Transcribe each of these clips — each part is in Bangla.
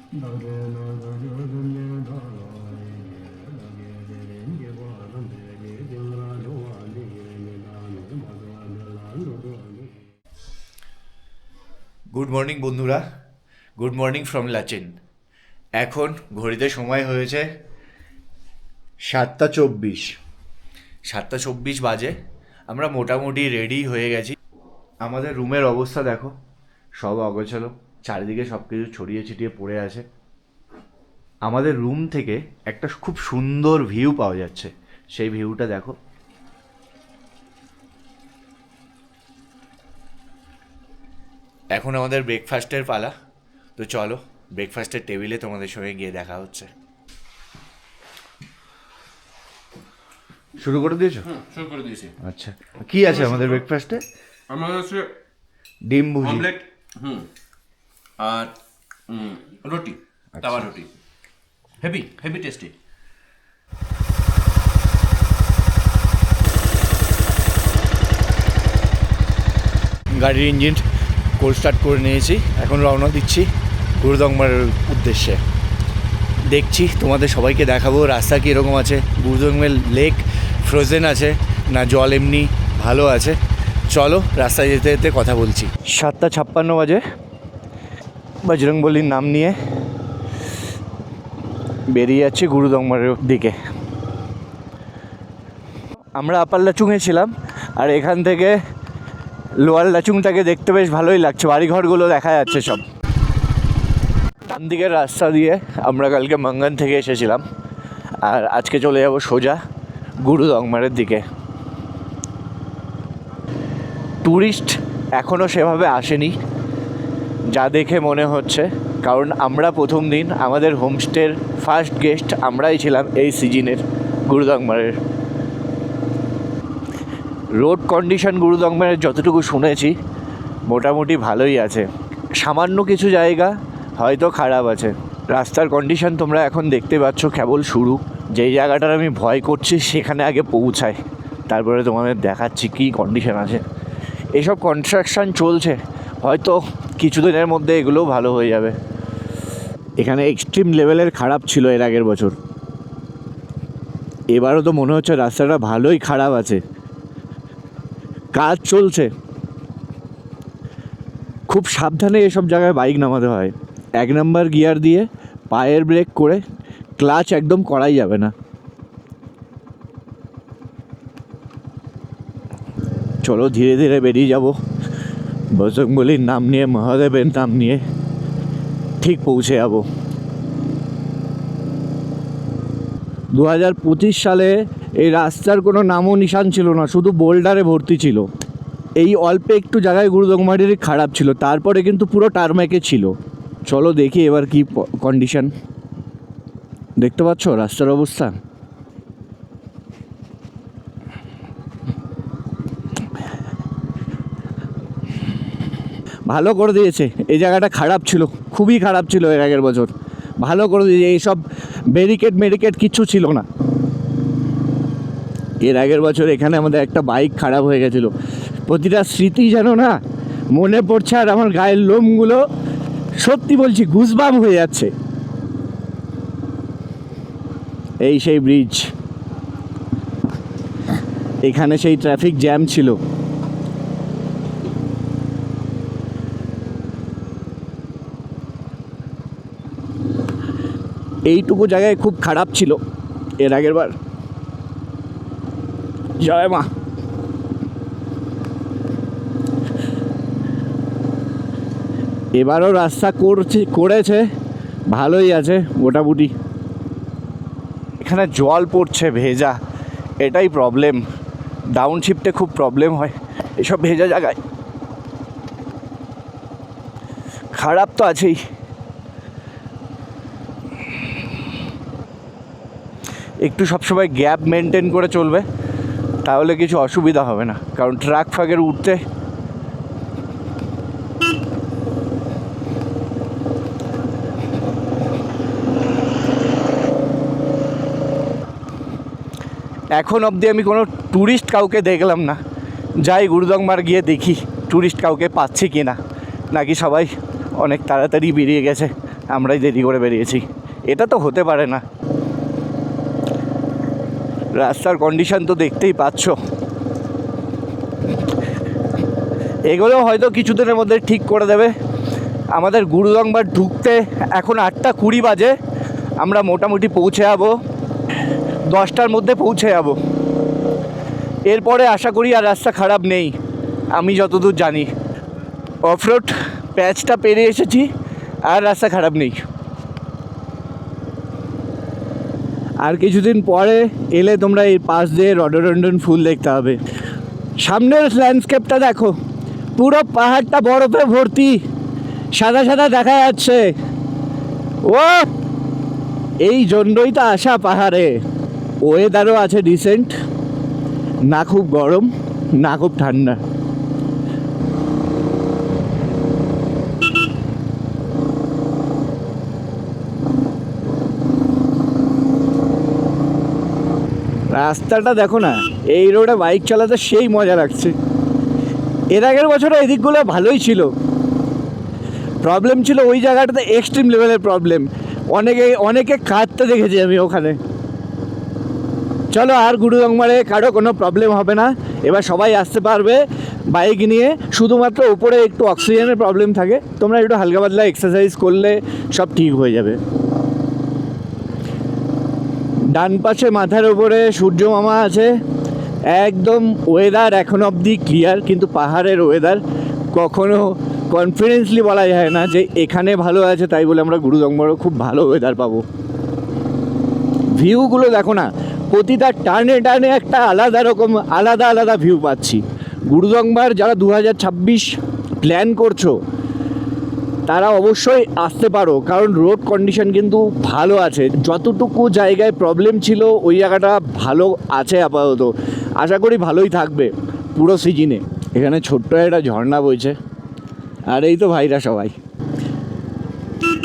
গুড মর্নিং বন্ধুরা, গুড মর্নিং ফ্রম লাচেন। এখন ঘড়িতে সময় হয়েছে 7:24। 7:24 বাজে। আমরা মোটামুটি রেডি হয়ে গেছি। আমাদের রুমের অবস্থা দেখো, সব অগোছালো, চারিদিকে সব কিছু ছড়িয়ে ছিটিয়ে পড়ে আছে। আমাদের রুম থেকে একটা খুব সুন্দর ভিউ পাওয়া যাচ্ছে, সেই ভিউটা দেখো। এখন আমাদের ব্রেকফাস্টের পালা, তো চলো ব্রেকফাস্টের টেবিলে তোমাদের সঙ্গে গিয়ে দেখা হচ্ছে। শুরু করে দিয়েছো? শুরু করে দিয়েছি। আচ্ছা, কি আছে আমাদের ব্রেকফাস্টে? আমার হচ্ছে ডিম ভুজি, অমলেট, আর রুটি, তাওয়া রুটি, হেভি হেভি টেস্টি। গাড়ির ইঞ্জিন কোল্ড স্টার্ট করে নিয়েছি, এখন রওনা দিচ্ছি গুরুদংমারের উদ্দেশ্যে। দেখছি তোমাদের সবাইকে দেখাবো রাস্তা কীরকম আছে, গুরুদংমের লেক ফ্রোজেন আছে না জল এমনি ভালো আছে। চলো রাস্তায় যেতে যেতে কথা বলছি। 7:56 বাজে, বজরংবলির নাম নিয়ে বেরিয়ে যাচ্ছি গুরুদংমারের দিকে। আমরা আপার লাচুংয়ে ছিলাম, আর এখান থেকে লোয়ার লাচুংটাকে দেখতে বেশ ভালোই লাগছে, বাড়িঘরগুলো দেখা যাচ্ছে সব। ডান দিকের রাস্তা দিয়ে আমরা কালকে মাঙ্গান থেকে এসেছিলাম, আর আজকে চলে যাব সোজা গুরুদংমারের দিকে। ট্যুরিস্ট এখনও সেভাবে আসেনি যা দেখে মনে হচ্ছে, কারণ আমরা প্রথম দিন আমাদের হোমস্টের ফার্স্ট গেস্ট আমরাই ছিলাম এই সিজনের গুরুদংমারের। রোড কন্ডিশন গুরুদংমারের যতটুকু শুনেছি মোটামুটি ভালোই আছে, সামান্য কিছু জায়গা হয়তো খারাপ আছে। রাস্তার কন্ডিশন তোমরা এখন দেখতে পাচ্ছ, কেবল শুরু। যেই জায়গাটার আমি ভয় করছি সেখানে আগে পৌঁছায়, তারপরে তোমাদের দেখাচ্ছি কী কন্ডিশন আছে। এসব কনস্ট্রাকশান চলছে, হয়তো কিছুদিনের মধ্যে এগুলোও ভালো হয়ে যাবে। এখানে এক্সট্রিম লেভেলের খারাপ ছিল এর আগের বছর, এবারও তো মনে হচ্ছে রাস্তাটা ভালোই খারাপ আছে। কাজ চলছে, খুব সাবধানে এসব জায়গায় বাইক নামাতে হয়। 1 নম্বর গিয়ার দিয়ে পায়ের ব্রেক করে, ক্লাচ একদম করাই যাবে না। চলো ধীরে ধীরে বেরিয়ে যাব, বজরংবলির নাম নিয়ে, মহাদেবের নাম নিয়ে ঠিক পৌঁছে যাব। 2025 সালে এই রাস্তার কোনো নামও নিশান ছিল না, শুধু বোল্ডারে ভর্তি ছিল। এই অল্প একটু জায়গায় গুরুদংমারের খারাপ ছিল, তারপরে কিন্তু পুরো টারম্যাকে ছিল। চলো দেখি এবার কি কন্ডিশন। দেখতে পাচ্ছ রাস্তার অবস্থা। ভালো করে দিয়েছে, এই জায়গাটা খারাপ ছিল, খুবই খারাপ ছিল এর আগের বছর, ভালো করে দিয়েছে। এইসব ব্যারিকেড কিচ্ছু ছিল না। এর আগের বছর এখানে আমাদের একটা বাইক খারাপ হয়ে গেছিলো, প্রতিটা স্মৃতি যেন না মনে পড়ছে, আর আমার গায়ের লোমগুলো সত্যি বলছি গুজবাম হয়ে যাচ্ছে। এই সেই ব্রিজ, এখানে সেই ট্রাফিক জ্যাম ছিল। এইটুকু জায়গায় খুব খারাপ ছিল এর আগের বার। জয় মা। এবারও রাস্তা করেছে, ভালোই আছে মোটামুটি। এখানে জল পড়ছে ভেজা, এটাই প্রবলেম। ডাউন শিফটে খুব প্রবলেম হয় এসব ভেজা জায়গায়। খারাপ তো আছেই। একটু সবসময় গ্যাপ মেনটেন করে চলবে, তাহলে কিছু অসুবিধা হবে না, কারণ ট্রাক ফাঁকের উঠতে এখন অবধি আমি কোনো ট্যুরিস্ট কাউকে দেখলাম না। যাই গুরুদংমার গিয়ে দেখি ট্যুরিস্ট কাউকে পাচ্ছি কি না, নাকি সবাই অনেক তাড়াতাড়ি বেরিয়ে গেছে আমরাই দেরি করে বেরিয়েছি। এটা তো হতে পারে না। রাস্তার কন্ডিশন তো দেখতেই পাচ্ছ। এগুলো হয়তো কিছুদিনের মধ্যে ঠিক করে দেবে। আমাদের গুরুদংবার ঢুকতে এখন 8:20 বাজে। আমরা মোটামুটি পৌঁছে যাবো 10টার মধ্যে পৌঁছে যাবো। এরপরে আশা করি আর রাস্তা খারাপ নেই, আমি যতদূর জানি। অফরোড প্যাচটা পেরিয়ে এসেছি, আর রাস্তা খারাপ নেই। আর কিছুদিন পরে এলে তোমরা এই পাশ দিয়ে রডোডেনড্রন ফুল দেখতে হবে। সামনের ল্যান্ডস্কেপটা দেখো, পুরো পাহাড়টা বরফে ভর্তি, সাদা সাদা দেখা যাচ্ছে। ও এই জন্যই তো আসা পাহাড়ে। ওয়েদারও আছে ডিসেন্ট, না খুব গরম না খুব ঠান্ডা। রাস্তাটা দেখো না, এই রোডে বাইক চালাতে সেই মজা লাগছে। এর আগের বছরে এদিকগুলো ভালোই ছিল। প্রবলেম ছিল ওই জায়গাটাতে এক্সট্রিম লেভেলের প্রবলেম, অনেকে কাঁদতে দেখেছি আমি ওখানে। চলো, আর গুরুদংমারে কারো কোনো প্রবলেম হবে না, এবার সবাই আসতে পারবে বাইক নিয়ে। শুধুমাত্র উপরে একটু অক্সিজেনের প্রবলেম থাকে, তোমরা একটু হালকা পাতলা এক্সারসাইজ করলে সব ঠিক হয়ে যাবে। ডান পাশে মাথার উপরে সূর্য মামা আছে। একদম ওয়েদার এখন অবধি ক্লিয়ার, কিন্তু পাহাড়ের ওয়েদার কখনো কনফিডেন্সলি বলা যায় না যে এখানে ভালো আছে তাই বলে আমরা গুরুদংবারও খুব ভালো ওয়েদার পাবো। ভিউগুলো দেখো না, প্রতিটা টার্নে টার্নে একটা আলাদা ভিউ পাচ্ছি। গুরুদংবার যারা 2026 প্ল্যান করছো তারা অবশ্যই আসতে পারো, কারণ রোড কন্ডিশন কিন্তু ভালো আছে। যতটুকু জায়গায় প্রবলেম ছিল ওই জায়গাটা ভালো আছে আপাতত, আশা করি ভালোই থাকবে পুরো সিজনে। এখানে ছোট্ট একটা ঝর্ণা বইছে, আর এই তো ভাইরা সবাই।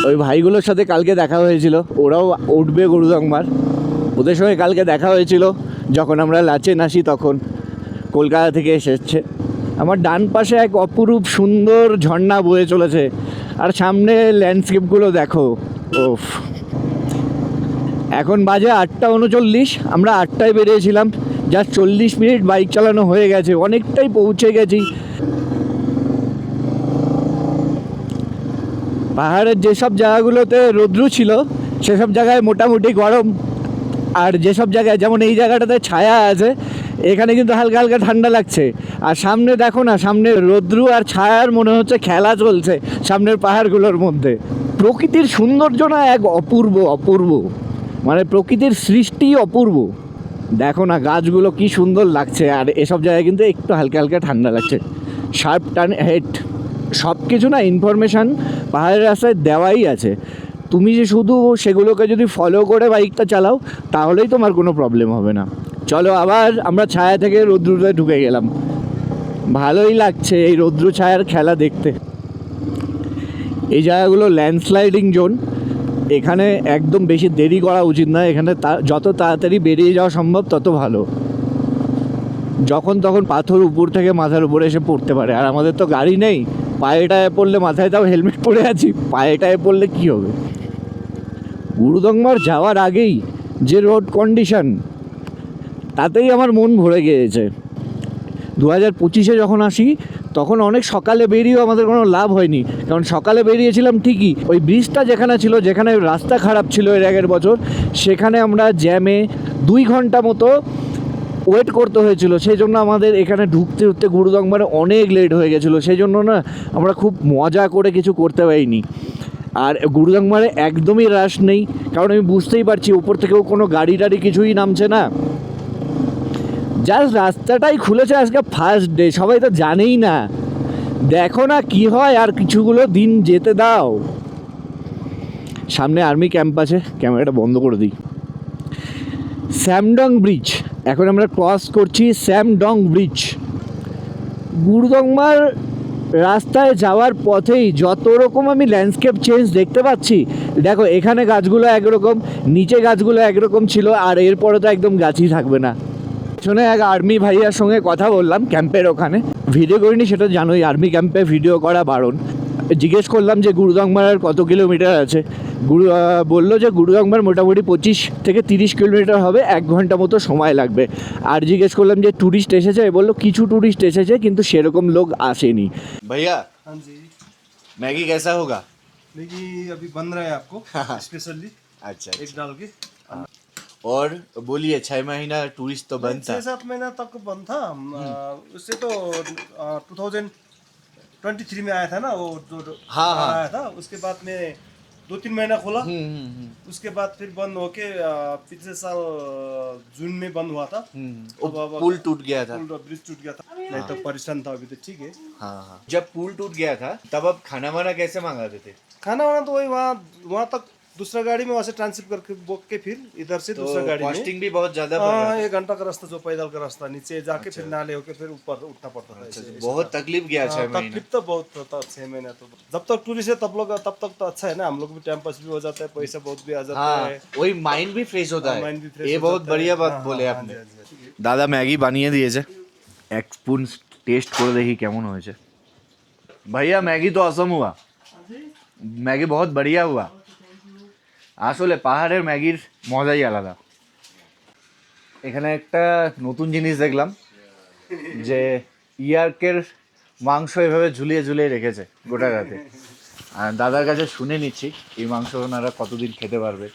ওই ভাইগুলোর সাথে কালকে দেখা হয়েছিল, ওরাও উঠবে গুরুদংবার। ওদের সঙ্গে কালকে দেখা হয়েছিল যখন আমরা লাচেন আসি, তখন কলকাতা থেকে এসেছে। আমার ডান পাশে এক অপরূপ সুন্দর ঝর্ণা বয়ে চলেছে, আর সামনে ল্যান্ডস্কেপগুলো দেখো। ওফ, এখন বাজে 8:39। আমরা 8টায় বেরিয়েছিলাম, জাস্ট 40 মিনিট বাইক চালানো হয়ে গেছে, অনেকটাই পৌঁছে গেছি। পাহাড়ের যেসব জায়গাগুলোতে রৌদ্র ছিল সেসব জায়গায় মোটামুটি গরম, আর যেসব জায়গায় যেমন এই জায়গাটাতে ছায়া আছে এখানে কিন্তু হালকা হালকা ঠান্ডা লাগছে। আর সামনে দেখো না, সামনে রৌদ্র আর ছায়ার মনে হচ্ছে খেলা চলছে সামনের পাহাড়গুলোর মধ্যে। প্রকৃতির সৌন্দর্য না এক অপূর্ব, মানে প্রকৃতির সৃষ্টি অপূর্ব। দেখো না গাছগুলো কি সুন্দর লাগছে, আর এসব জায়গায় কিন্তু একটু হালকা হালকা ঠান্ডা লাগছে। শার্প টার্ন হেড, সব কিছু না ইনফরমেশান পাহাড়ের রাস্তায় দেওয়াই আছে। তুমি যে শুধু সেগুলোকে যদি ফলো করে বাইকটা চালাও তাহলেই তোমার কোনো প্রবলেম হবে না। চলো, আবার আমরা ছায়া থেকে রৌদ্রতে ঢুকে গেলাম। ভালোই লাগছে এই রৌদ্র ছায়ার খেলা দেখতে। এই জায়গাগুলো ল্যান্ডস্লাইডিং জোন, এখানে একদম বেশি দেরি করা উচিত না। এখানে যত তাড়াতাড়ি বেরিয়ে যাওয়া সম্ভব তত ভালো। যখন তখন পাথর উপর থেকে মাথার উপরে এসে পড়তে পারে, আর আমাদের তো গাড়ি নেই। পায়ে টায়ে পড়লে, মাথায় তাও হেলমেট পরে আছি, পায়ে টায়ে পড়লে কী হবে। গুরুদংবার যাওয়ার আগেই যে রোড কন্ডিশন, তাতেই আমার মন ভরে গিয়েছে। 2025-এ যখন আসি তখন অনেক সকালে বেরিয়েও আমাদের কোনো লাভ হয়নি, কারণ সকালে বেরিয়েছিলাম ঠিকই, ওই ব্রিজটা যেখানে ছিল, যেখানে রাস্তা খারাপ ছিল এর আগের বছর, সেখানে আমরা জ্যামে 2 ঘন্টা মতো ওয়েট করতে হয়েছিল। সেই জন্য আমাদের এখানে ঢুকতে গুরুদংবারে অনেক লেট হয়ে গেছিলো। সেই জন্য না আমরা খুব মজা করে কিছু করতে পারিনি। আর গুরুদংবারে একদমই রাশ নেই, কারণ আমি বুঝতেই পারছি উপর থেকেও কোনো গাড়ি টাড়ি কিছুই নামছে না। জাস্ট রাস্তাটাই খুলেছে আজকে ফার্স্ট ডে, সবাই তো জানেই না। দেখো না কি হয়, আর কিছুগুলো দিন যেতে দাও। সামনে আর্মি ক্যাম্প আছে, ক্যামেরাটা বন্ধ করে দিই। স্যামডং ব্রিজ, এখন আমরা ক্রস করছি স্যামডং ব্রিজ। গুরুদংবার রাস্তায় যাওয়ার পথেই যত রকম আমি ল্যান্ডস্কেপ চেঞ্জ দেখতে পাচ্ছি। দেখো, এখানে গাছগুলো একরকম, নিচে গাছগুলো একরকম ছিল, আর এরপরে তো একদম গাছই থাকবে না। শুনে এক আর্মি ভাইয়ার সঙ্গে কথা বললাম ক্যাম্পের ওখানে, ভিডিও করিনি সেটা জানোই, আর্মি ক্যাম্পে ভিডিও করা বারণ। জিজ্ঞেস করলাম যে গুরুদংমার আর কত কিলোমিটার আছে। বললো যে গুরুদংমার মোটামুটি 25 থেকে 30 কিলোমিটার হবে, 1 ঘন্টা মতো সময় লাগবে। আর জিজ্ঞেস করলাম যে ট্যুরিস্ট এসেছে, বললো কিছু ট্যুরিস্ট এসেছে কিন্তু সেরকম লোক আসেনি। ভাইয়া हाँ जी, ম্যাগি कैसा होगा? मैगी अभी बन रहा है आपको स्पेशली अच्छा एक डाल के। और बोलिए 6 महीना टूरिस्ट तो बंद था। 6-7 महीना तक बंद था। उससे तो 2023 में आया था ना वो जो हाँ, हाँ। आया था, उसके बाद में 2-3 महीना खोला। उसके बाद फिर बंद होके पिछले साल जून में बंद हुआ था। पुल टूट गया था। ब्रिज टूट गया था, नहीं तो परेशान था, अभी तो ठीक है। हाँ हाँ, जब पुल टूट गया था तब आप खाना वाना कैसे मंगाते थे? खाना वाना तो वही वहाँ तक दूसरा गाड़ी में वहाँ से ट्रांसशिप करके बोक के फिर इधर से दूसरा गाड़ी में। कॉस्टिंग भी बहुत ज्यादा पड़ रहा हाँ, 1 घंटा का रास्ता, जो पैदल का रास्ता, नीचे जाके फिर नाले होके फिर ऊपर उठना पड़ता था। ऐसे- था। बहुत तकलीफ गया 6 महीने। तकलीफ तो बहुत था 6 महीना तो। जब तक टूरिस्ट है तब तक तो अच्छा है ना, हम लोग भी टाइम पास भी हो जाता है, पैसा बहुत भी आ जाता हाँ, है। वही माइंड भी फ्रेश होता है। माइंड भी फ्रेश ये हो बहुत जाता है। बढ़िया बात हाँ, बोले हाँ, आपने। हाँ जी, हाँ जी। দাদা ম্যাগি বানিয়ে দিয়েছে, এক স্পুন টেস্ট করে দেখি কেমন হয়েছে। ভাইয়া ম্যাগি তো অসম হুয়া, ম্যাগি বহুত বড়িয়া হুয়া। আসলে পাহাড়ের ম্যাগির মজাই আলাদা। এখানে একটা নতুন জিনিস দেখলাম যে ইয়ার্কের মাংস এভাবে ঝুলিয়ে ঝুলিয়ে রেখেছে গোটা রাতে। আর দাদার কাছে শুনে নিচ্ছি এই মাংস ওনারা কতদিন খেতে পারবে।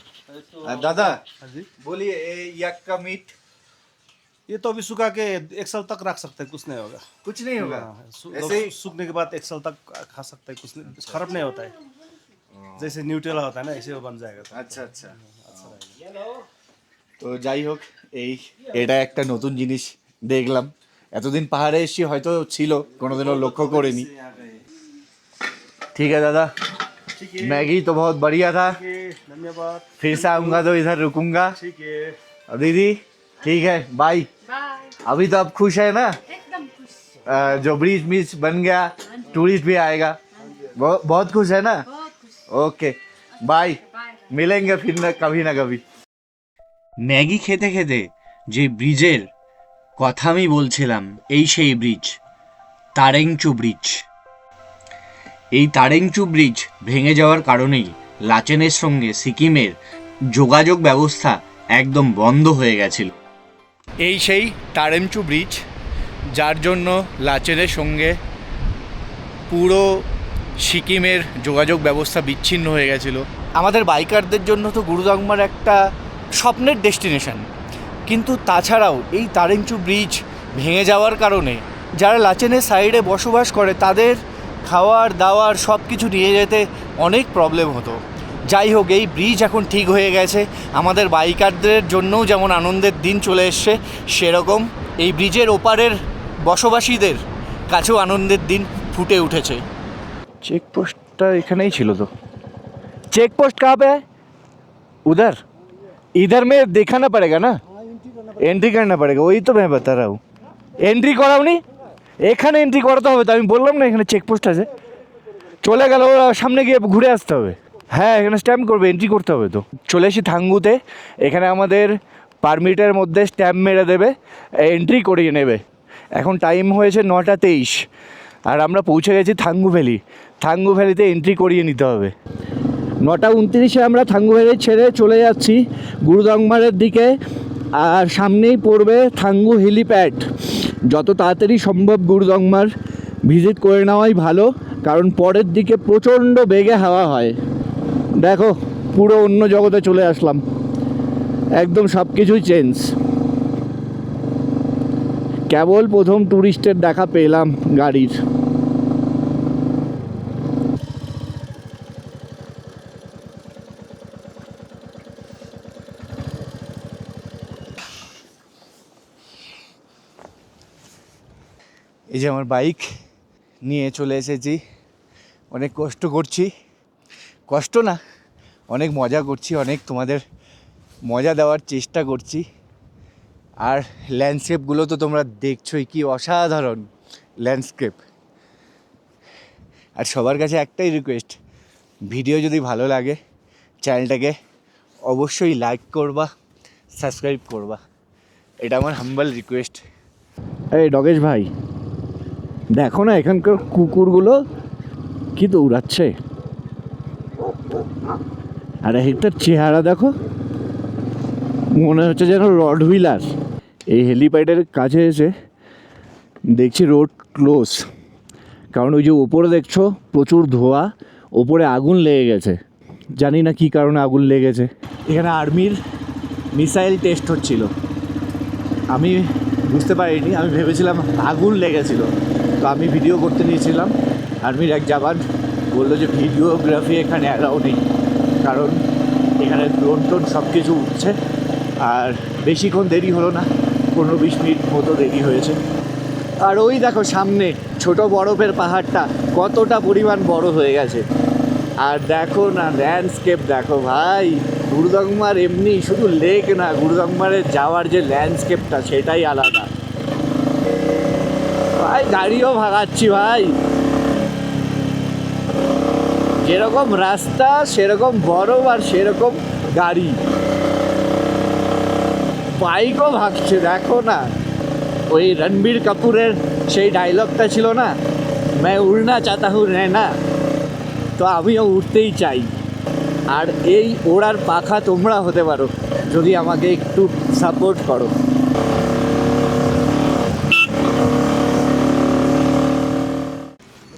আর দাদা हाँ जी, বলিए এই ইয়াক কা মিট ये तो अभी सुखा के 1 साल तक रख सकते हैं, कुछ नहीं होगा। कुछ नहीं होगा हाँ, ऐसे ही? सूखने के बाद 1 साल तक खा सकते हैं, कुछ नहीं, खराब नहीं होता है। जैसे न्यूट्रेला होता है ना, ऐसे वो बन जाएगा। আচ্ছা আচ্ছা। তো যাই হোক, এই এটা একটা নতুন জিনিস দেখলাম। এতদিন পাহাড়ে এসেছি হয়তো ছিল, কোনোদিনও লক্ষ্য করিনি। ठीक है दादा, ठीक है, मैगी तो बहुत बढ़िया था। ठीक है, धन्यवाद। फिर से आऊँगा तो इधर रुकूंगा। ठीक है, और दीदी ठीक है, बाय। बाय। अभी तो आप खुश है ना? एकदम खुश। जो ब्रिज मिज बन गया, टूरिस्ट भी आएगा, बहुत खुश है ना? बहुत खुश। Okay bye, bye. मिलेंगे फिर ना कभी। ম্যাগি খেতে খেতে যে ব্রিজের কথা আমি বলছিলাম, এই সেই ব্রিজ, তারেংচু ব্রিজ। এই তারেংচু ব্রিজ ভেঙে যাওয়ার কারণেই লাচেনের সঙ্গে সিকিমের যোগাযোগ ব্যবস্থা একদম বন্ধ হয়ে গেছিল। এই সেই তারেংচু ব্রিজ, যার জন্য লাচেনের সঙ্গে পুরো সিকিমের যোগাযোগ ব্যবস্থা বিচ্ছিন্ন হয়ে গেছিলো। আমাদের বাইকারদের জন্য তো গুরুদংমার একটা স্বপ্নের ডেস্টিনেশন, কিন্তু তাছাড়াও এই তারেংচু ব্রিজ ভেঙে যাওয়ার কারণে যারা লাচেনের সাইডে বসবাস করে তাদের খাওয়ার দাওয়ার সব কিছু নিয়ে যেতে অনেক প্রবলেম হতো। যাই হোক, এই ব্রিজ এখন ঠিক হয়ে গেছে, আমাদের বাইকারদের জন্যও যেমন আনন্দের দিন চলে এসছে, সেরকম এই ব্রিজের ওপারের বসবাসীদের কাছেও আনন্দের দিন ফুটে উঠেছে। চেকপোস্টটা এখানেই ছিল তো। চেকপোস্ট कहाँ पे है? उधर इधर में दिखाना पड़ेगा ना, एंट्री करना पड़ेगा, वही तो मैं बता रहा हूँ। एंट्री कराओ নি, এখানে এন্ট্রি করাতে হবে তো, আমি বললাম না এখানে চেকপোস্ট আছে। চলে গেল, ওরা সামনে গিয়ে ঘুরে আসতে হবে। হ্যাঁ, এখানে স্ট্যাম্প করবে, এন্ট্রি করতে হবে তো। চলে এসি থাঙ্গুতে, এখানে আমাদের পারমিটের মধ্যে স্ট্যাম্প মেরে দেবে, এন্ট্রি করিয়ে নেবে। এখন টাইম হয়েছে 9:23 আর আমরা পৌঁছে গেছি থাঙ্গু ভ্যালি। থাঙ্গু ভ্যালিতে এন্ট্রি করিয়ে নিতে হবে। 9:29 আমরা থাঙ্গু ভ্যালি ছেড়ে চলে যাচ্ছি গুরুদংমারের দিকে, আর সামনেই পড়বে থাঙ্গু হেলিপ্যাড। যত তাড়াতাড়ি সম্ভব গুরুদংমার ভিজিট করে নেওয়াই ভালো, কারণ পরের দিকে প্রচণ্ড বেগে হাওয়া হয়। দেখো, পুরো অন্য জগতে চলে আসলাম, একদম সব কিছুই চেঞ্জ। কেবল প্রথম ট্যুরিস্টের দেখা পেলাম গাড়ির। এই যে আমার বাইক নিয়ে চলে এসেছি, অনেক কষ্ট করছি, কষ্ট না, অনেক মজা করছি, অনেক তোমাদের মজা দেওয়ার চেষ্টা করছি। আর ল্যান্ডস্কেপগুলো তো তোমরা দেখছোই, কি অসাধারণ ল্যান্ডস্কেপ। আর সবার কাছে একটাই রিকোয়েস্ট, ভিডিও যদি ভালো লাগে চ্যানেলটাকে অবশ্যই লাইক করবা, সাবস্ক্রাইব করবা, এটা আমার হাম্বল রিকোয়েস্ট। এই ডগেশ ভাই, দেখো না এখানকার কুকুরগুলো কি দৌড়াচ্ছে, আর একটার চেহারা দেখো, মনে হচ্ছে যেন রড হুইলার। এই হেলিপ্যাডের কাছে এসে দেখছি রোড ক্লোজ, কারণ ওই যে ওপরে দেখছো প্রচুর ধোঁয়া, ওপরে আগুন লেগে গেছে, জানি না কী কারণে আগুন লেগেছে। এখানে আর্মির মিসাইল টেস্ট হচ্ছিল, আমি বুঝতে পারিনি, আমি ভেবেছিলাম আগুন লেগেছিল, তো আমি ভিডিও করতে নিয়েছিলাম। আর্মির এক জওয়ান বললো যে ভিডিওগ্রাফি এখানে অ্যালাউ নেই, কারণ এখানে ড্রোন টোন সব কিছু উঠছে। আর বেশিক্ষণ দেরি হলো না, 15-20 মিনিট মতো দেরি হয়েছে। আর ওই দেখো সামনে ছোট বরফের পাহাড়টা কতটা পরিমাণ বড় হয়ে গেছে। আর দেখো না ল্যান্ডস্কেপ দেখো ভাই, গুরুদংমার এমনি শুধু লেক না, গুরুদংমারে যাওয়ার যে ল্যান্ডস্কেপটা সেটাই আলাদা ভাই। গাড়িও ভাগাচ্ছি ভাই, যেরকম রাস্তা সেরকম বরফ আর সেরকম গাড়ি, বাইকও ভাগছে দেখো না। ওই রণবীর কাপুরের সেই ডায়লগটা ছিল না, मैं उड़ना चाहता हूँ रहना, তো আমিও উঠতেই চাই। আর এই ওড়ার পাখা তোমরা হতে পারো যদি আমাকে একটু সাপোর্ট করো।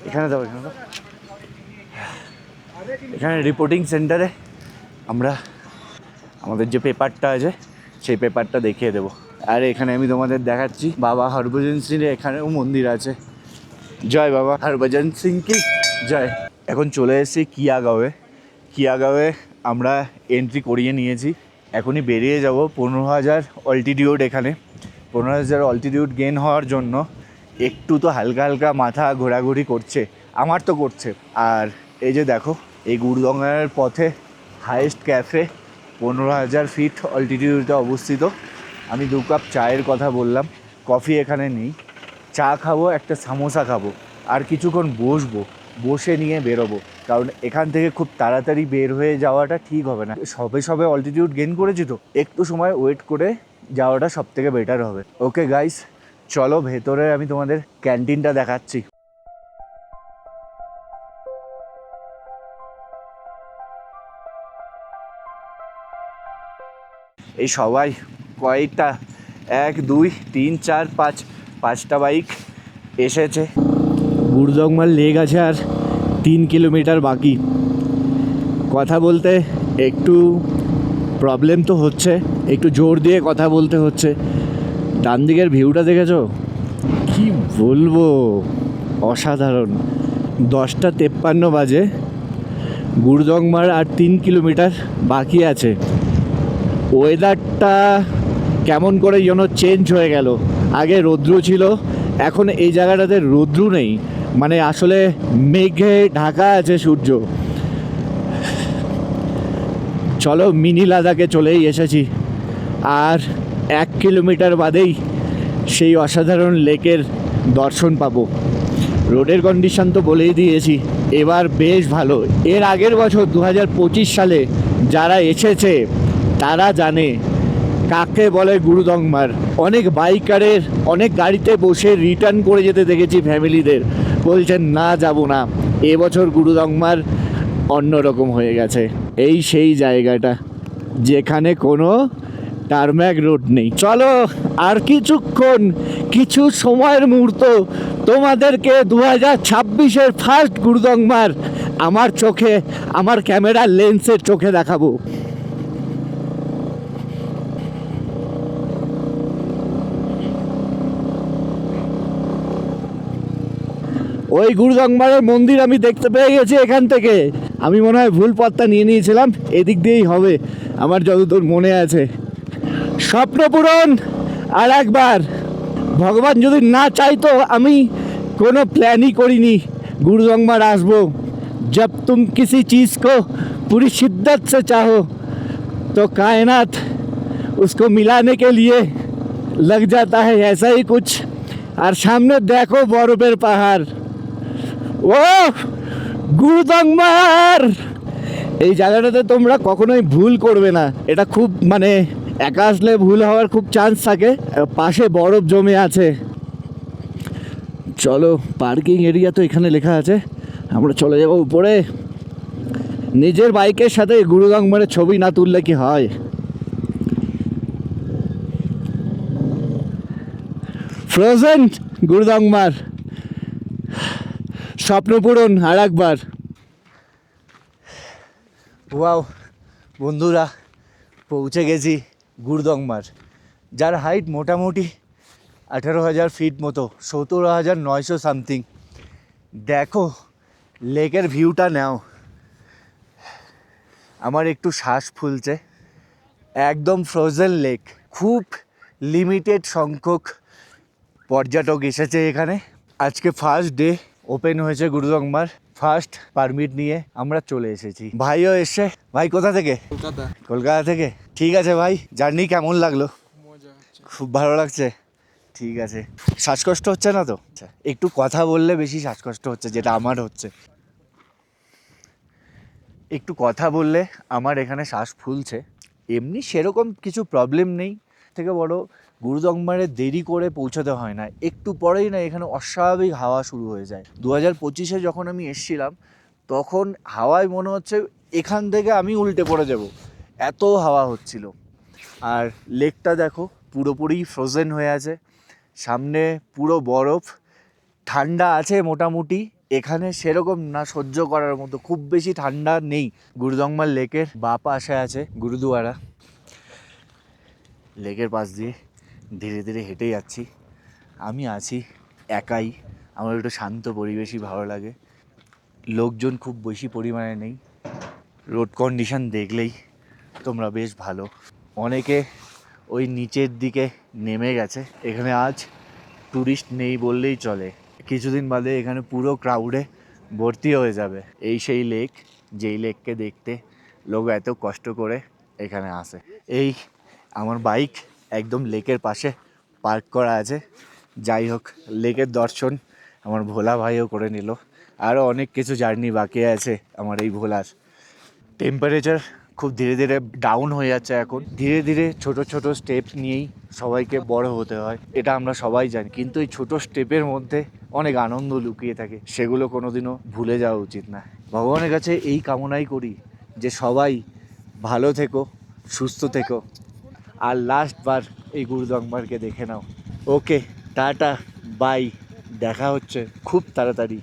এখানে যাবো, এখানে রিপোর্টিং সেন্টারে আমরা আমাদের যে পেপারটা আছে সেই পেপারটা দেখিয়ে দেবো। আর এখানে আমি তোমাদের দেখাচ্ছি বাবা হরভজন সিংয়ের এখানেও মন্দির আছে। জয় বাবা হরভজন সিং কি জয়। এখন চলে এসেছি কিয়াগাঁওয়ে আমরা এন্ট্রি করিয়ে নিয়েছি, এখনই বেরিয়ে যাব। 15,000 অল্টিটিউড, এখানে 15,000 অল্টিটিউড গেইন হওয়ার জন্য একটু তো হালকা হালকা মাথা ঘোরাঘুরি করছে, আমার তো করছে। আর এই যে দেখো, এই গুরুদংমার পথে হাইয়েস্ট ক্যাফে 15,000 ফিট অল্টিটিউডে অবস্থিত। আমি 2 কাপ চায়ের কথা বললাম, কফি এখানে নেই। চা খাবো, একটা সামোসা খাবো, আর কিছুক্ষণ বসে নিয়ে বেরোবো, কারণ এখান থেকে খুব তাড়াতাড়ি বের হয়ে যাওয়াটা ঠিক হবে না। সবে অল্টিটিউড গেইন করেছি, তো একটু সময় ওয়েট করে যাওয়াটা সব থেকে বেটার হবে। ওকে গাইস, চলো ভেতরে আমি তোমাদের ক্যান্টিনটা দেখাচ্ছি। এই সবাই কয়েকটা 1 2 3 4 5 5টা বাইক এসেছে। গুরুদংমার লেক আছে আর 3 কিলোমিটার বাকি। কথা বলতে একটু প্রবলেম তো হচ্ছে, একটু জোর দিয়ে কথা বলতে হচ্ছে। ডান দিকের ভিউটা দেখেছো, কি বলবো, অসাধারণ। 10:53 বাজে, গুরুদংমার আর 3 কিলোমিটার বাকি আছে। ওয়েদারটা কেমন করে যেন চেঞ্জ হয়ে গেল, আগে রৌদ্র ছিল, এখন এই জায়গাটাতে রৌদ্র নেই, মানে আসলে মেঘে ঢাকা আছে সূর্য। চলো মিনি লাদাখে চলেই এসেছি, আর 1 কিলোমিটার বাদেই সেই অসাধারণ লেকের দর্শন পাবো। রোডের কন্ডিশন তো বলেই দিয়েছি, এবার বেশ ভালো। এর আগের বছর 2025 সালে যারা এসেছে তারা জানে কাকে বলে গুরুদংমার। অনেক বাইকারের অনেক গাড়িতে বসে রিটার্ন করে যেতে দেখেছি ফ্যামিলিদের, বলছেন না যাব না। এবছর গুরুদংমার অন্যরকম হয়ে গেছে। এই সেই জায়গাটা যেখানে কোনো টারম্যাক রোড নেই। চলো আর কিছুক্ষণ, কিছু সময়ের মুহূর্ত তোমাদেরকে 2026-এর ফার্স্ট গুরুদংমার আমার চোখে, আমার ক্যামেরার লেন্সের চোখে দেখাবো। ওই গুরুদংমারের মন্দির আমি দেখতে পেয়ে গেছি এখান থেকে। আমি মনে হয় ভুল পথটা নিয়ে নিয়েছিলাম, এদিক দিয়েই হবে আমার যতদূর মনে আছে। স্বপ্ন পূরণ আর একবার, ভগবান যদি না চাইতো আমি কোনো প্ল্যানই করিনি गुरुदंगमार आसबो। जब तुम किसी चीज़ को पूरी शिद्दत से चाहो तो कायनात उसको मिलाने के लिए लग जाता है, ऐसा ही कुछ। और सामने देखो बरफेर पहाड़, ও গুরুদংমার। এই জায়গাটাতে তোমরা কখনোই ভুল করবে না, এটা খুব মানে একা আসলে ভুল হওয়ার খুব চান্স থাকে। পাশে বরফ জমে আছে। চলো পার্কিং এরিয়া তো এখানে লেখা আছে, আমরা চলে যাবো উপরে। নিজের বাইকের সাথে গুরুদংমারের ছবি না তুললে কি হয়। ফ্রোজেন গুরুদংমার স্বপ্নপূরণ আর একবার। ওয়াও বন্ধুরা, পৌঁছে গেছি গুরুদংমার, যার হাইট মোটামুটি 18,000 ফিট মতো, 17,900 সামথিং। দেখো লেকের ভিউটা নাও। আমার একটু শ্বাস ফুলছে। একদম ফ্রোজেন লেক। খুব লিমিটেড সংখ্যক পর্যটক এসেছে এখানে। আজকে ফার্স্ট ডে ওপেন হয়েছে গুরুদংমার। ফার্স্ট পারমিট নিয়ে আমরা চলে এসেছি। ভাইও এসছে। ভাই কোথা থেকে? কলকাতা থেকে। ঠিক আছে ভাই, জার্নি কেমন লাগলো? খুব ভালো লাগছে। ঠিক আছে, শ্বাসকষ্ট হচ্ছে না তো? আচ্ছা, একটু কথা বললে বেশি শ্বাসকষ্ট হচ্ছে, যেটা আমার হচ্ছে। একটু কথা বললে আমার এখানে শ্বাস ফুলছে। এমনি সেরকম কিছু প্রবলেম নেই। থেকে বড় গুরুদংমারে দেরি করে পৌঁছাতে হয় না, একটু পরেই না এখানে অস্বাভাবিক হাওয়া শুরু হয়ে যায়। 2025-এ যখন আমি এসেছিলাম তখন হাওয়ায় মনে হচ্ছে এখান থেকে আমি উল্টে পড়ে যাব, এত হাওয়া হচ্ছিল। আর লেকটা দেখো পুরোপুরি ফ্রোজেন হয়ে আছে, সামনে পুরো বরফ। ঠান্ডা আছে মোটামুটি, এখানে সেরকম না সহ্য করার মতো, খুব বেশি ঠান্ডা নেই। গুরুদংমার লেকের বাঁ পাশে আছে গুরুদুয়ারা। লেকের পাশ দিয়ে ধীরে ধীরে হেঁটে যাচ্ছি। আমি আছি একাই, আমার একটু শান্ত পরিবেশই ভালো লাগে। লোকজন খুব বেশি পরিমাণে নেই। রোড কন্ডিশন দেখলেই তোমরা বেশ ভালো। অনেকে ওই নিচের দিকে নেমে গেছে। এখানে আজ ট্যুরিস্ট নেই বললেই চলে। কিছুদিন বাদে এখানে পুরো ক্রাউডে ভর্তি হয়ে যাবে। এই সেই লেক, যেই লেককে দেখতে লোক এত কষ্ট করে এখানে আসে। এই আমার বাইক একদম লেকের পাশে পার্ক করা আছে। যাই হোক, লেকের দর্শন আমার ভোলা ভাইও করে নিল। আরও অনেক কিছু জার্নি বাকি আছে আমার এই ভোলার। টেম্পারেচার খুব ধীরে ধীরে ডাউন হয়ে যাচ্ছে এখন। ধীরে ধীরে ছোট ছোট স্টেপ নিয়েই সবাইকে বড় হতে হয়, এটা আমরা সবাই জানি। কিন্তু এই ছোট স্টেপের মধ্যে অনেক আনন্দ লুকিয়ে থাকে, সেগুলো কোনোদিনও ভুলে যাওয়া উচিত না। ভগবানের কাছে এই কামনাই করি যে সবাই ভালো থেকো, সুস্থ থেকো, আর লাস্টবার এই গুরুদংমারকে দেখে নাও। ওকে, টাটা, বাই, দেখা হচ্ছে খুব তাড়াতাড়ি।